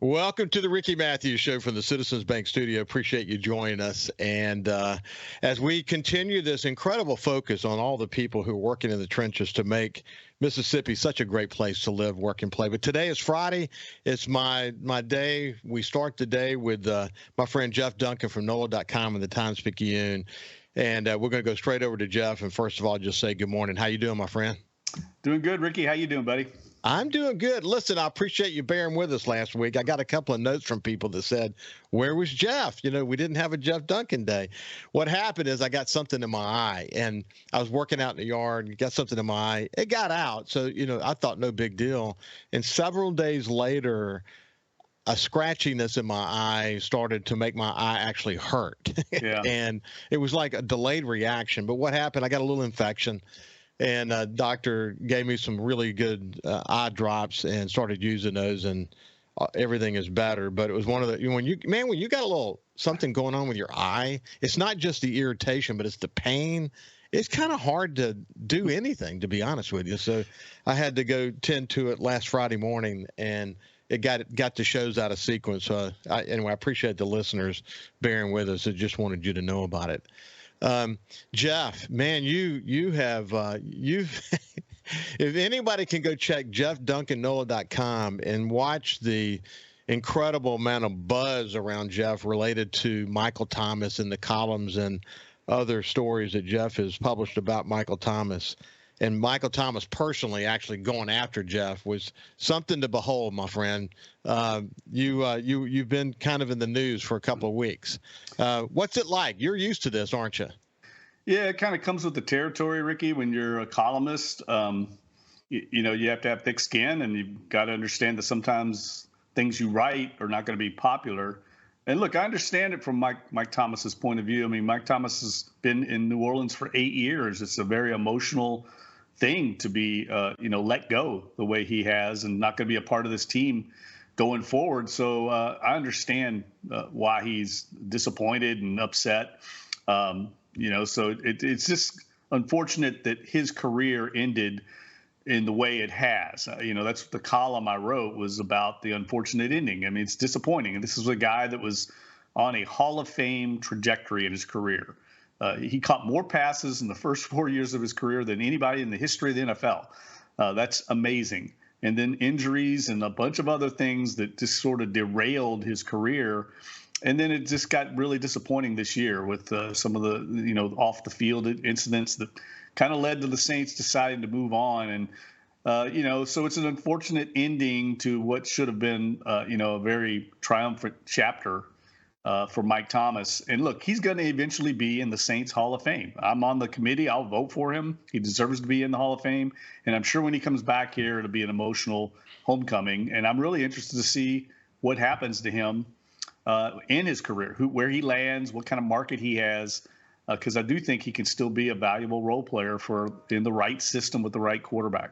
Welcome to the Ricky Matthews Show from the Citizens Bank Studio. Appreciate you joining us. And as we continue this incredible focus on all the people who are working in the trenches to make Mississippi such a great place to live, work, and play. But today is Friday. It's my day. We start the day with my friend Jeff Duncan from NOLA.com and the Times-Picayune. And we're going to go straight over to Jeff. And first of all, just say good morning. How you doing, my friend? Doing good, Ricky. How you doing, buddy? I'm doing good. Listen, I appreciate you bearing with us last week. I got a couple of notes from people that said, where was Jeff? We didn't have a Jeff Duncan day. What happened is I got something in my eye, and I was working out in the yard, got something in my eye. It got out, so, I thought no big deal. And several days later, a scratchiness in my eye started to make my eye actually hurt. Yeah. And it was like a delayed reaction. But what happened, I got a little infection. And a doctor gave me some really good eye drops and started using those, and everything is better. But it was one of the when you got a little something going on with your eye, it's not just the irritation, but it's the pain. It's kind of hard to do anything, to be honest with you. So I had to go tend to it last Friday morning, and it got the shows out of sequence. So anyway, I appreciate the listeners bearing with us. I just wanted you to know about it. Jeff, man, you have you've if anybody can go check JeffDuncanNOLA.com and watch the incredible amount of buzz around Jeff related to Michael Thomas and the columns and other stories that Jeff has published about Michael Thomas. And Michael Thomas personally actually going after Jeff was something to behold, my friend. You've been kind of in the news for a couple of weeks. What's it like? You're used to this, aren't you? Yeah, it kind of comes with the territory, Ricky. When you're a columnist, you have to have thick skin, and you've got to understand that sometimes things you write are not going to be popular. And look, I understand it from Mike Thomas's point of view. I mean, Mike Thomas has been in New Orleans for 8 years. It's a very emotional thing to be, let go the way he has, and not going to be a part of this team going forward. So I understand why he's disappointed and upset. So it's just unfortunate that his career ended in the way it has. That's the column I wrote was about the unfortunate ending. I mean, it's disappointing. And this is a guy that was on a Hall of Fame trajectory in his career. He caught more passes in the first 4 years of his career than anybody in the history of the NFL. That's amazing. And then injuries and a bunch of other things that just sort of derailed his career. And then it just got really disappointing this year with some of the, off the field incidents that kind of led to the Saints deciding to move on. And, so it's an unfortunate ending to what should have been, a very triumphant chapter for Mike Thomas. And look, he's going to eventually be in the Saints Hall of Fame. I'm on the committee. I'll vote for him. He deserves to be in the Hall of Fame. And I'm sure when he comes back here, it'll be an emotional homecoming. And I'm really interested to see what happens to him in his career, where he lands, what kind of market he has, because I do think he can still be a valuable role player in the right system with the right quarterback.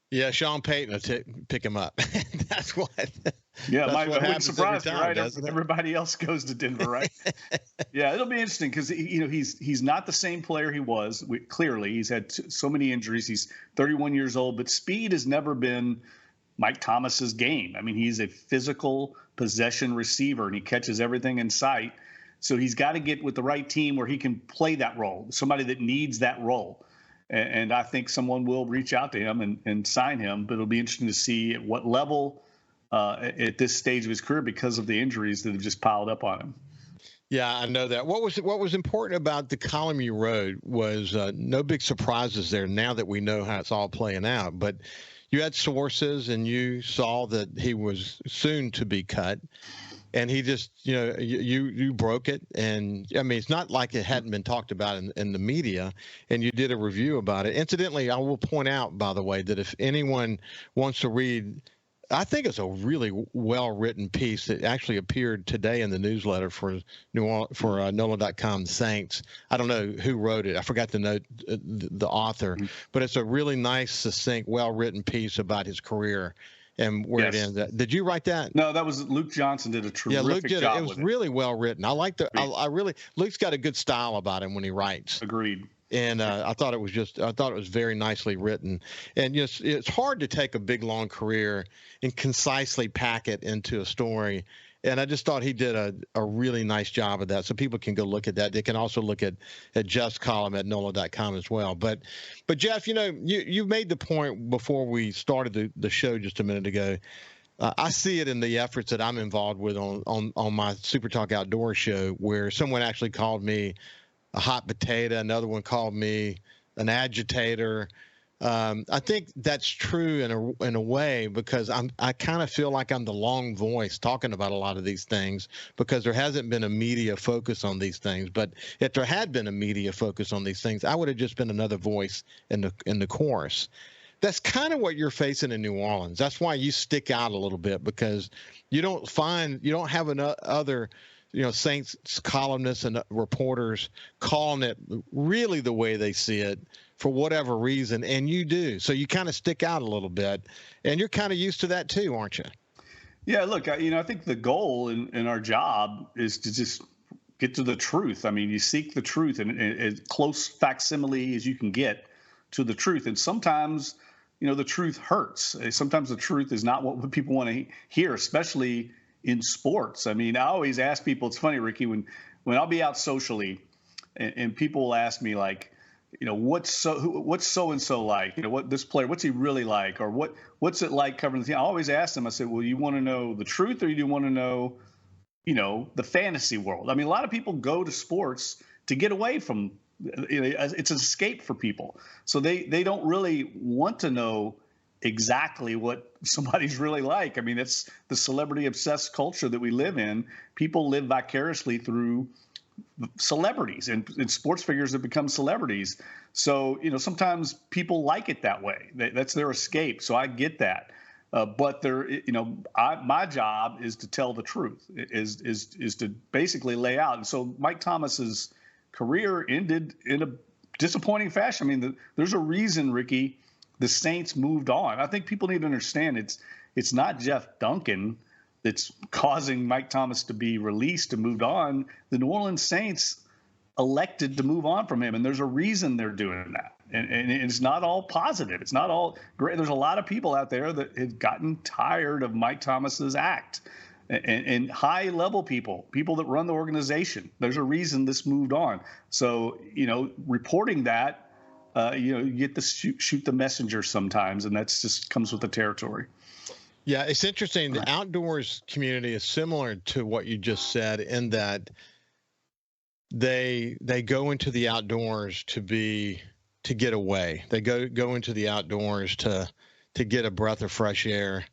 Yeah, Sean Payton will pick him up. That's what. Yeah, that's it wouldn't surprise me, right? Doesn't it? Everybody else goes to Denver, right? Yeah, it'll be interesting because he's not the same player he was. Clearly, he's had so many injuries. He's 31 years old, but speed has never been Mike Thomas's game. I mean, he's a physical possession receiver, and he catches everything in sight. So he's got to get with the right team where he can play that role, somebody that needs that role. And I think someone will reach out to him and sign him, but it'll be interesting to see at what level at this stage of his career because of the injuries that have just piled up on him. Yeah, I know that. What was important about the column you wrote was no big surprises there now that we know how it's all playing out. But you had sources, and you saw that he was soon to be cut. And he just, you broke it. And I mean, it's not like it hadn't been talked about in the media, and you did a review about it. Incidentally, I will point out, by the way, that if anyone wants to read, I think it's a really well-written piece that actually appeared today in the newsletter for NOLA.com Saints. I don't know who wrote it. I forgot to note the author, but it's a really nice, succinct, well-written piece about his career and where it ends at. Did you write that? No, that was Luke Johnson did a terrific Luke did job. It was really well written. I like Luke's got a good style about him when he writes. Agreed. And I thought it was very nicely written. And it's hard to take a big long career and concisely pack it into a story. And I just thought he did a really nice job of that. So people can go look at that. They can also look at Jeff's column at NOLA.com as well. But Jeff, you made the point before we started the show just a minute ago. I see it in the efforts that I'm involved with on my SuperTalk Outdoor show, where someone actually called me a hot potato. Another one called me an agitator. I think that's true in a way, because I kind of feel like I'm the long voice talking about a lot of these things, because there hasn't been a media focus on these things. But if there had been a media focus on these things, I would have just been another voice in the chorus. That's kind of what you're facing in New Orleans. That's why you stick out a little bit, because you don't have other Saints columnists and reporters calling it really the way they see it for whatever reason, and you do. So you kind of stick out a little bit, and you're kind of used to that too, aren't you? Yeah, look, I think the goal in our job is to just get to the truth. I mean, you seek the truth, and as close facsimile as you can get to the truth. And sometimes, the truth hurts. Sometimes the truth is not what people want to hear, especially in sports. I mean, I always ask people, it's funny, Ricky, when I'll be out socially and people will ask me, like, what's so-and-so like? What this player, what's he really like? Or what's it like covering the team? I always ask them, I say, well, you want to know the truth, or you want to know, the fantasy world? I mean, a lot of people go to sports to get away from, it's an escape for people. So they don't really want to know exactly what somebody's really like. I mean, it's the celebrity obsessed culture that we live in. People live vicariously through celebrities, and sports figures have become celebrities. So, sometimes people like it that way. That's their escape. So I get that. But my job is to tell the truth, is to basically lay out. And so Mike Thomas's career ended in a disappointing fashion. I mean, there's a reason, Ricky, the Saints moved on. I think people need to understand it's not Jeff Duncan that's causing Mike Thomas to be released and moved on. The New Orleans Saints elected to move on from him, and there's a reason they're doing that. And it's not all positive. It's not all great. There's a lot of people out there that have gotten tired of Mike Thomas's act, and high-level people that run the organization. There's a reason this moved on. So, reporting that, you get to shoot the messenger sometimes, and that's just comes with the territory. Yeah, it's interesting. The outdoors community is similar to what you just said, in that they go into the outdoors to get away. They go into the outdoors to get a breath of fresh air,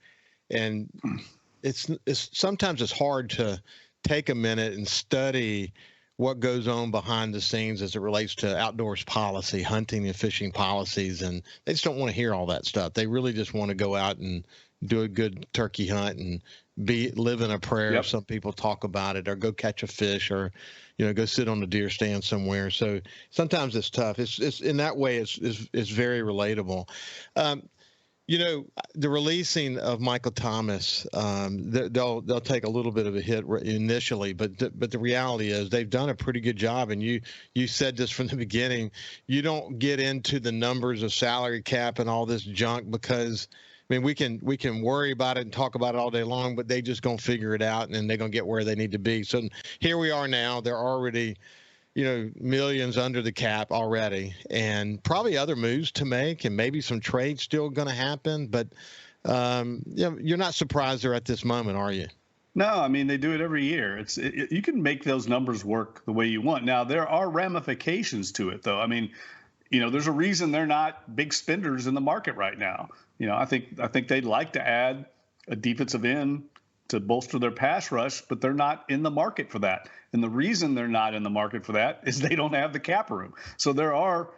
and it's sometimes it's hard to take a minute and study what goes on behind the scenes as it relates to outdoors policy, hunting and fishing policies, and they just don't want to hear all that stuff. They really just want to go out and do a good turkey hunt and live in a prairie. Yep. Some people talk about it, or go catch a fish, or go sit on a deer stand somewhere. So sometimes it's tough. It's in that way it's very relatable. The releasing of Michael Thomas, they'll take a little bit of a hit initially, but the reality is they've done a pretty good job. And you said this from the beginning. You don't get into the numbers of salary cap and all this junk, because we can worry about it and talk about it all day long, but they just gonna figure it out, and they're gonna get where they need to be. So here we are now. They're already millions under the cap already, and probably other moves to make, and maybe some trades still going to happen. But you're not surprised they're at this moment, are you? No, I mean, they do it every year. You can make those numbers work the way you want. Now, there are ramifications to it, though. I mean, there's a reason they're not big spenders in the market right now. I think they'd like to add a defensive end to bolster their pass rush, but they're not in the market for that. And the reason they're not in the market for that is they don't have the cap room. So there are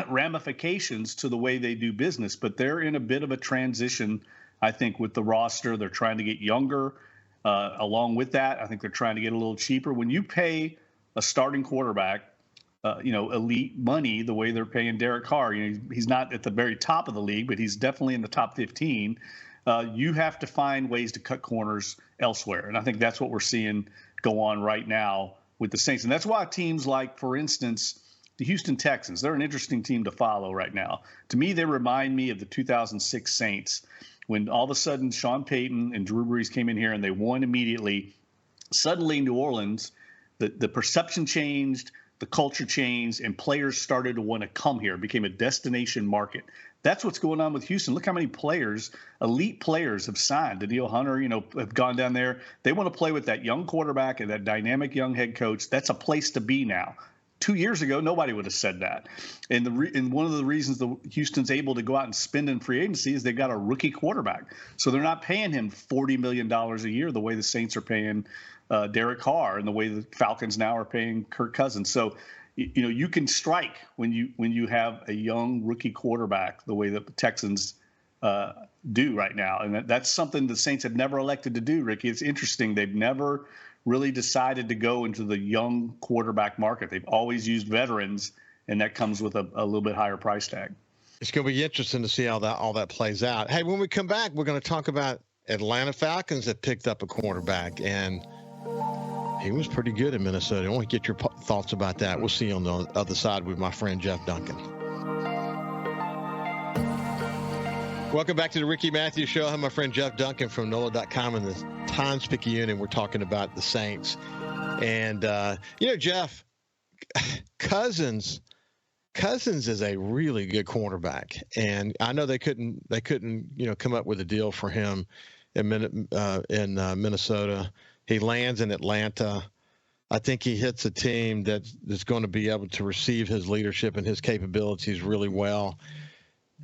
ramifications to the way they do business, but they're in a bit of a transition, I think, with the roster. They're trying to get younger. Along with that, I think they're trying to get a little cheaper. When you pay a starting quarterback, elite money, the way they're paying Derek Carr, he's not at the very top of the league, but he's definitely in the top 15. You have to find ways to cut corners elsewhere. And I think that's what we're seeing go on right now with the Saints. And that's why teams like, for instance, the Houston Texans. They're an interesting team to follow right now. To me, they remind me of the 2006 Saints when all of a sudden Sean Payton and Drew Brees came in here and they won immediately. Suddenly, New Orleans, the perception changed, the culture changed, and players started to want to come here. It became a destination market. That's what's going on with Houston. Look how many players, elite players, have signed. Danielle Hunter, have gone down there. They want to play with that young quarterback and that dynamic young head coach. That's a place to be now. 2 years ago, nobody would have said that. And one of the reasons Houston's able to go out and spend in free agency is they've got a rookie quarterback. So they're not paying him $40 million a year the way the Saints are paying Derek Carr and the way the Falcons now are paying Kirk Cousins. So you can strike when you have a young rookie quarterback the way that the Texans do right now. And that's something the Saints have never elected to do, Ricky. It's interesting. They've never really decided to go into the young quarterback market. They've always used veterans, and that comes with a little bit higher price tag. It's going to be interesting to see how all that plays out. Hey, when we come back, we're going to talk about Atlanta Falcons that picked up a quarterback, and he was pretty good in Minnesota. I want to get your thoughts about that. We'll see you on the other side with my friend Jeff Duncan. Welcome back to the Ricky Matthews Show. I have my friend Jeff Duncan from NOLA.com and the Times-Picayune. We're talking about the Saints. And, Jeff, Cousins is a really good cornerback. And I know they couldn't come up with a deal for him in Minnesota. He lands in Atlanta. I think he hits a team that's going to be able to receive his leadership and his capabilities really well.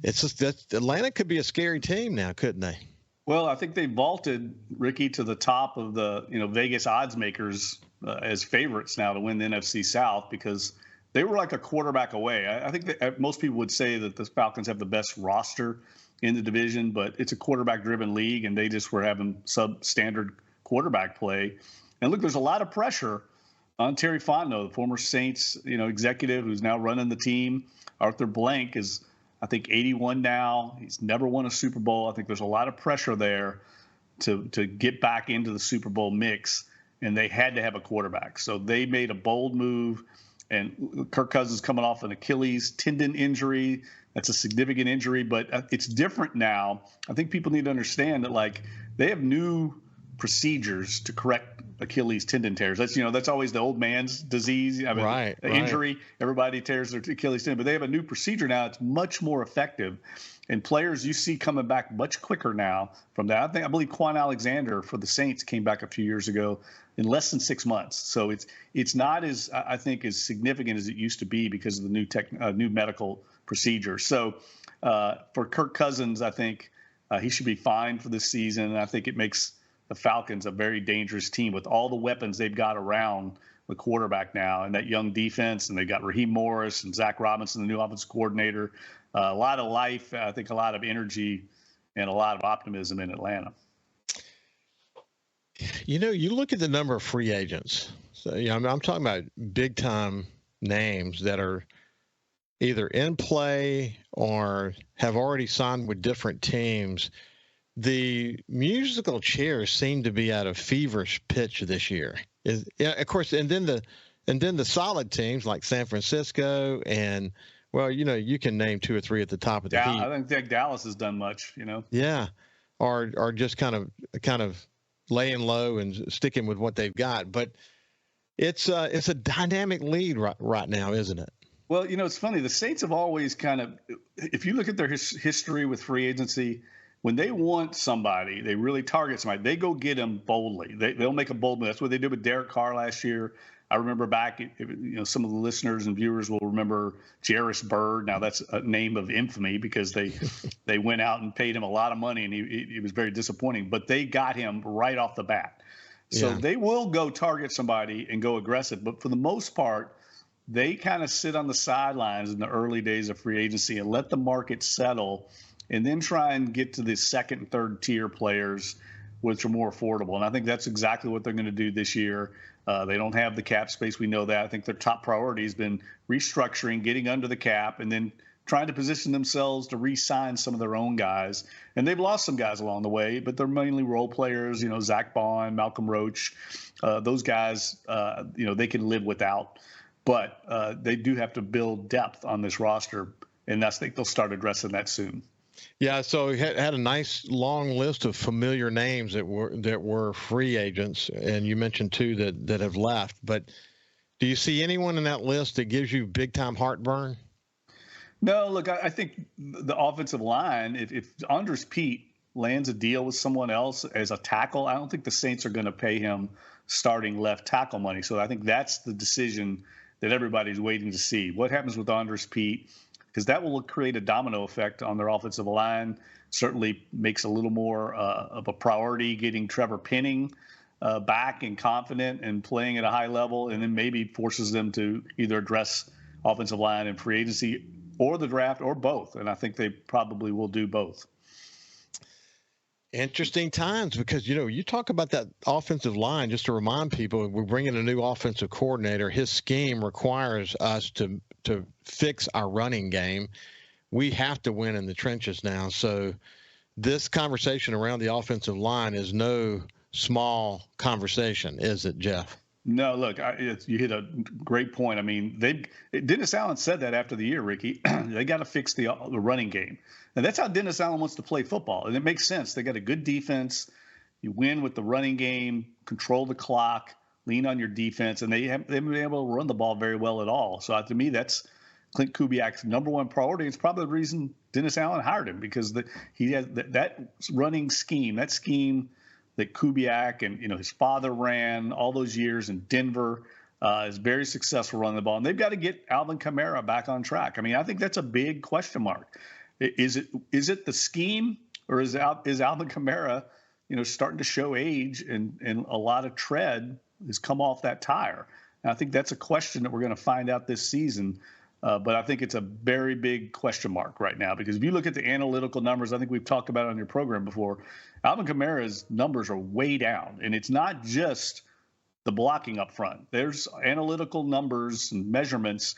It's just that Atlanta could be a scary team now, couldn't they? Well, I think they vaulted Ricky to the top of the Vegas odds makers as favorites now to win the NFC South because they were like a quarterback away. I think that most people would say that the Falcons have the best roster in the division, but it's a quarterback-driven league, and they just were having substandard quarterback play. And look, there's a lot of pressure on Terry Fontenot, the former Saints, executive who's now running the team. Arthur Blank is, I think, 81 now. He's never won a Super Bowl. I think there's a lot of pressure there to get back into the Super Bowl mix, and they had to have a quarterback. So they made a bold move, and Kirk Cousins coming off an Achilles tendon injury. That's a significant injury, but it's different now. I think people need to understand that, they have new procedures to correct Achilles tendon tears. That's always the old man's disease. Right. Injury. Everybody tears their Achilles tendon, but they have a new procedure now. It's much more effective, and players you see coming back much quicker now from that. I believe Quan Alexander for the Saints came back a few years ago in less than 6 months. So it's not as significant as it used to be because of the new medical procedure. So for Kirk Cousins, I think he should be fine for this season, and I think it makes the Falcons a very dangerous team with all the weapons they've got around the quarterback now and that young defense. And they got Raheem Morris and Zach Robinson, the new offensive coordinator. A lot of life, I think a lot of energy and a lot of optimism in Atlanta. You look at the number of free agents. So, I'm talking about big time names that are either in play or have already signed with different teams. The musical chairs seem to be at a feverish pitch this year. Of course, and then the solid teams like San Francisco and you can name two or three at the top of the heap. I don't think Dallas has done much. Yeah, or just kind of laying low and sticking with what they've got. But it's a dynamic league right now, isn't it? Well, it's funny. The Saints have always if you look at their history with free agency. When they want somebody, they really target somebody. They go get them boldly. They'll make a bold move. That's what they did with Derek Carr last year. I remember back, some of the listeners and viewers will remember Jairus Byrd. Now that's a name of infamy because they went out and paid him a lot of money, and he was very disappointing. But they got him right off the bat. So They will go target somebody and go aggressive. But for the most part, they kind of sit on the sidelines in the early days of free agency and let the market settle, and then try and get to the second and third tier players, which are more affordable. And I think that's exactly what they're going to do this year. They don't have the cap space. We know that. I think their top priority has been restructuring, getting under the cap, and then trying to position themselves to re-sign some of their own guys. And they've lost some guys along the way, but they're mainly role players, Zach Bond, Malcolm Roach. Those guys, they can live without but they do have to build depth on this roster, and I think they'll start addressing that soon. Yeah, so he had a nice long list of familiar names that were free agents, and you mentioned two that have left. But do you see anyone in that list that gives you big time heartburn? No, look, I think the offensive line, if Andres Pete lands a deal with someone else as a tackle, I don't think the Saints are going to pay him starting left tackle money. So I think that's the decision that everybody's waiting to see. What happens with Andres Pete? Because that will create a domino effect on their offensive line. Certainly makes a little more of a priority getting Trevor Penning back and confident and playing at a high level, and then maybe forces them to either address offensive line and free agency or the draft or both. And I think they probably will do both. Interesting times, because you talk about that offensive line. Just to remind people, we're bringing a new offensive coordinator. His scheme requires us to fix our running game. We have to win in the trenches now. So this conversation around the offensive line is no small conversation, is it, Jeff? No, look, you hit a great point. I mean, Dennis Allen said that after the year, Ricky. They got to fix the running game. And that's how Dennis Allen wants to play football. And it makes sense. They got a good defense. You win with the running game, control the clock, lean on your defense, and they haven't been able to run the ball very well at all. So to me, that's Clint Kubiak's number one priority. It's probably the reason Dennis Allen hired him, because he has that running scheme, that scheme that Kubiak and his father ran all those years in Denver, is very successful running the ball. And they've got to get Alvin Kamara back on track. I mean, I think that's a big question mark. Is it the scheme, or is Alvin Kamara, starting to show age and a lot of tread has come off that tire? And I think that's a question that we're going to find out this season. But I think it's a very big question mark right now, because if you look at the analytical numbers, I think we've talked about it on your program before, Alvin Kamara's numbers are way down. And it's not just the blocking up front. There's analytical numbers and measurements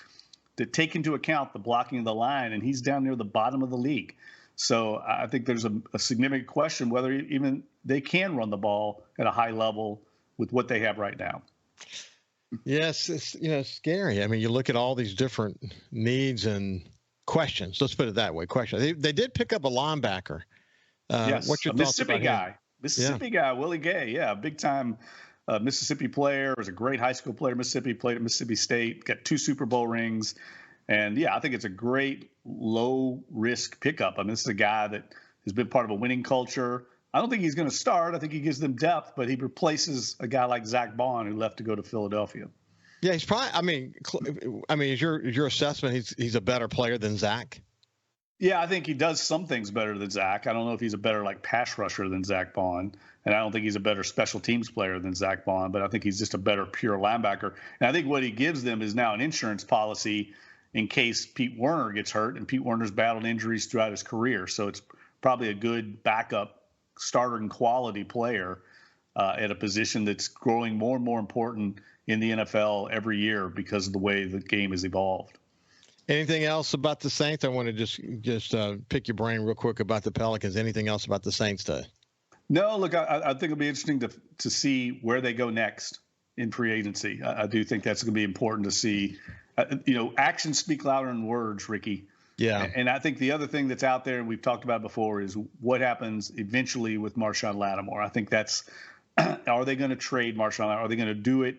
that take into account the blocking of the line, and he's down near the bottom of the league. So I think there's a significant question whether even they can run the ball at a high level with what they have right now. Yes, it's scary. I mean, you look at all these different needs and questions. Let's put it that way. Questions. They did pick up a linebacker. Yes, what's your thoughts about him? Mississippi guy, Willie Gay. Yeah, big time Mississippi player. Was a great high school player. Mississippi, played at Mississippi State. Got 2 Super Bowl rings. And yeah, I think it's a great low risk pickup. I mean, this is a guy that has been part of a winning culture. I don't think he's going to start. I think he gives them depth, but he replaces a guy like Zach Bond, who left to go to Philadelphia. Yeah, he's probably. I mean, is your assessment he's a better player than Zach? Yeah, I think he does some things better than Zach. I don't know if he's a better pass rusher than Zach Bond, and I don't think he's a better special teams player than Zach Bond. But I think he's just a better pure linebacker. And I think what he gives them is now an insurance policy in case Pete Werner gets hurt, and Pete Werner's battled injuries throughout his career. So it's probably a good backup starter and quality player at a position that's growing more and more important in the NFL every year because of the way the game has evolved. Anything else about the Saints? I want to just pick your brain real quick about the Pelicans. Anything else about the Saints today? No, look, I think it'll be interesting to see where they go next in free agency. I do think that's going to be important to see. Actions speak louder than words, Ricky. Yeah. And I think the other thing that's out there, and we've talked about before, is what happens eventually with Marshawn Lattimore. I think that's, are they going to trade Marshawn Lattimore? Are they going to do it,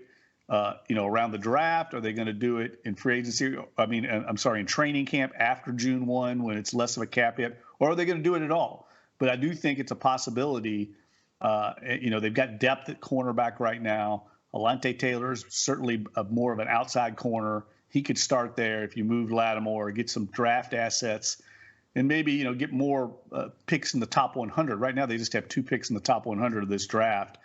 around the draft? Are they going to do it in free agency? In training camp after June 1 when it's less of a cap hit? Or are they going to do it at all? But I do think it's a possibility. They've got depth at cornerback right now. Alante Taylor's certainly more of an outside corner. He could start there if you move Lattimore, get some draft assets, and maybe get more picks in the top 100. Right now, they just have 2 picks in the top 100 of this draft.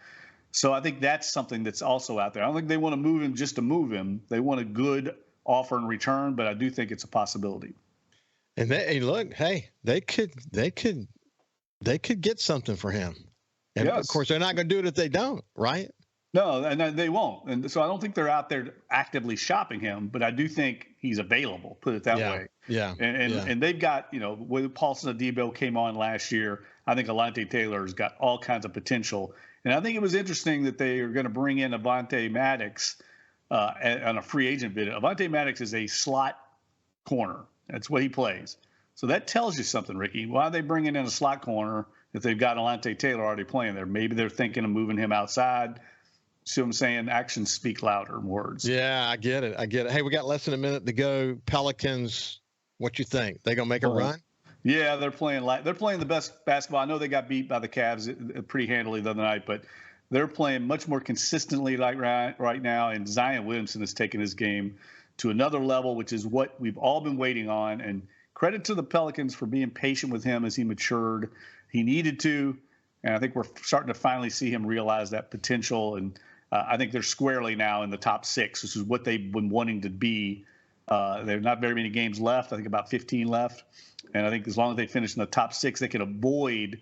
So I think that's something that's also out there. I don't think they want to move him just to move him. They want a good offer in return, but I do think it's a possibility. And they could get something for him. And yes. Of course, they're not going to do it if they don't, right? No, and they won't. And so I don't think they're out there actively shopping him, but I do think he's available, put it that way. Yeah. And they've got, when Paulson Adebo came on last year, I think Alante Taylor's got all kinds of potential. And I think it was interesting that they are going to bring in Avonte Maddox on a free agent bid. Avonte Maddox is a slot corner. That's what he plays. So that tells you something, Ricky. Why are they bringing in a slot corner if they've got Alontae Taylor already playing there? Maybe they're thinking of moving him outside. See what I'm saying? Actions speak louder than words. Yeah, I get it. Hey, we got less than a minute to go. Pelicans, what you think? They gonna make a run? Yeah, they're playing the best basketball. I know they got beat by the Cavs pretty handily the other night, but they're playing much more consistently right now. And Zion Williamson has taken his game to another level, which is what we've all been waiting on. And credit to the Pelicans for being patient with him as he matured. He needed to, and I think we're starting to finally see him realize that potential. And I think they're squarely now in the top 6, which is what they've been wanting to be. There's not very many games left. I think about 15 left. And I think as long as they finish in the top 6, they can avoid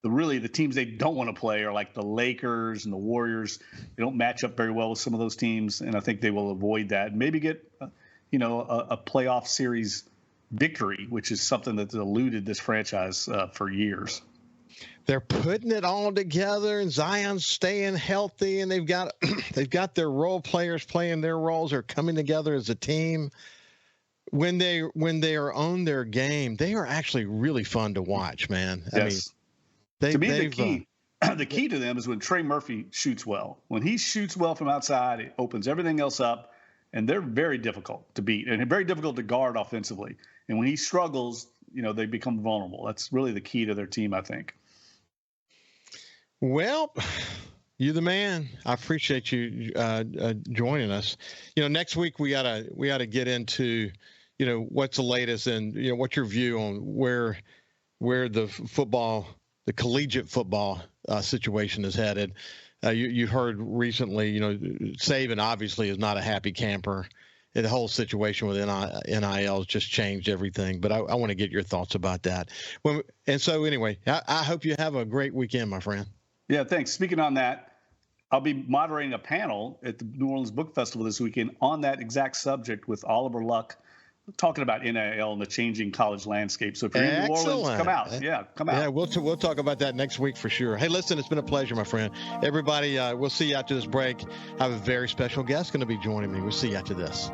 the teams they don't want to play are like the Lakers and the Warriors. They don't match up very well with some of those teams, and I think they will avoid that and maybe get, a playoff series victory, which is something that's eluded this franchise for years. They're putting it all together, and Zion's staying healthy, and they've got their role players playing their roles. They're coming together as a team. When they are on their game, they are actually really fun to watch, man. Yes. To me, the key to them is when Trey Murphy shoots well. When he shoots well from outside, it opens everything else up, and they're very difficult to beat and very difficult to guard offensively. And when he struggles, they become vulnerable. That's really the key to their team, I think. Well, you the man. I appreciate you joining us. Next week we gotta get into what's the latest and what's your view on where the collegiate football situation is headed. You heard recently, Saban obviously is not a happy camper. And the whole situation with NIL has just changed everything. But I want to get your thoughts about that. So anyway, I hope you have a great weekend, my friend. Yeah, thanks. Speaking on that, I'll be moderating a panel at the New Orleans Book Festival this weekend on that exact subject with Oliver Luck, talking about NIL and the changing college landscape. So if you're in New Orleans, come out. Yeah, come out. Yeah, we'll talk about that next week for sure. Hey, listen, it's been a pleasure, my friend. Everybody, we'll see you after this break. I have a very special guest going to be joining me. We'll see you after this.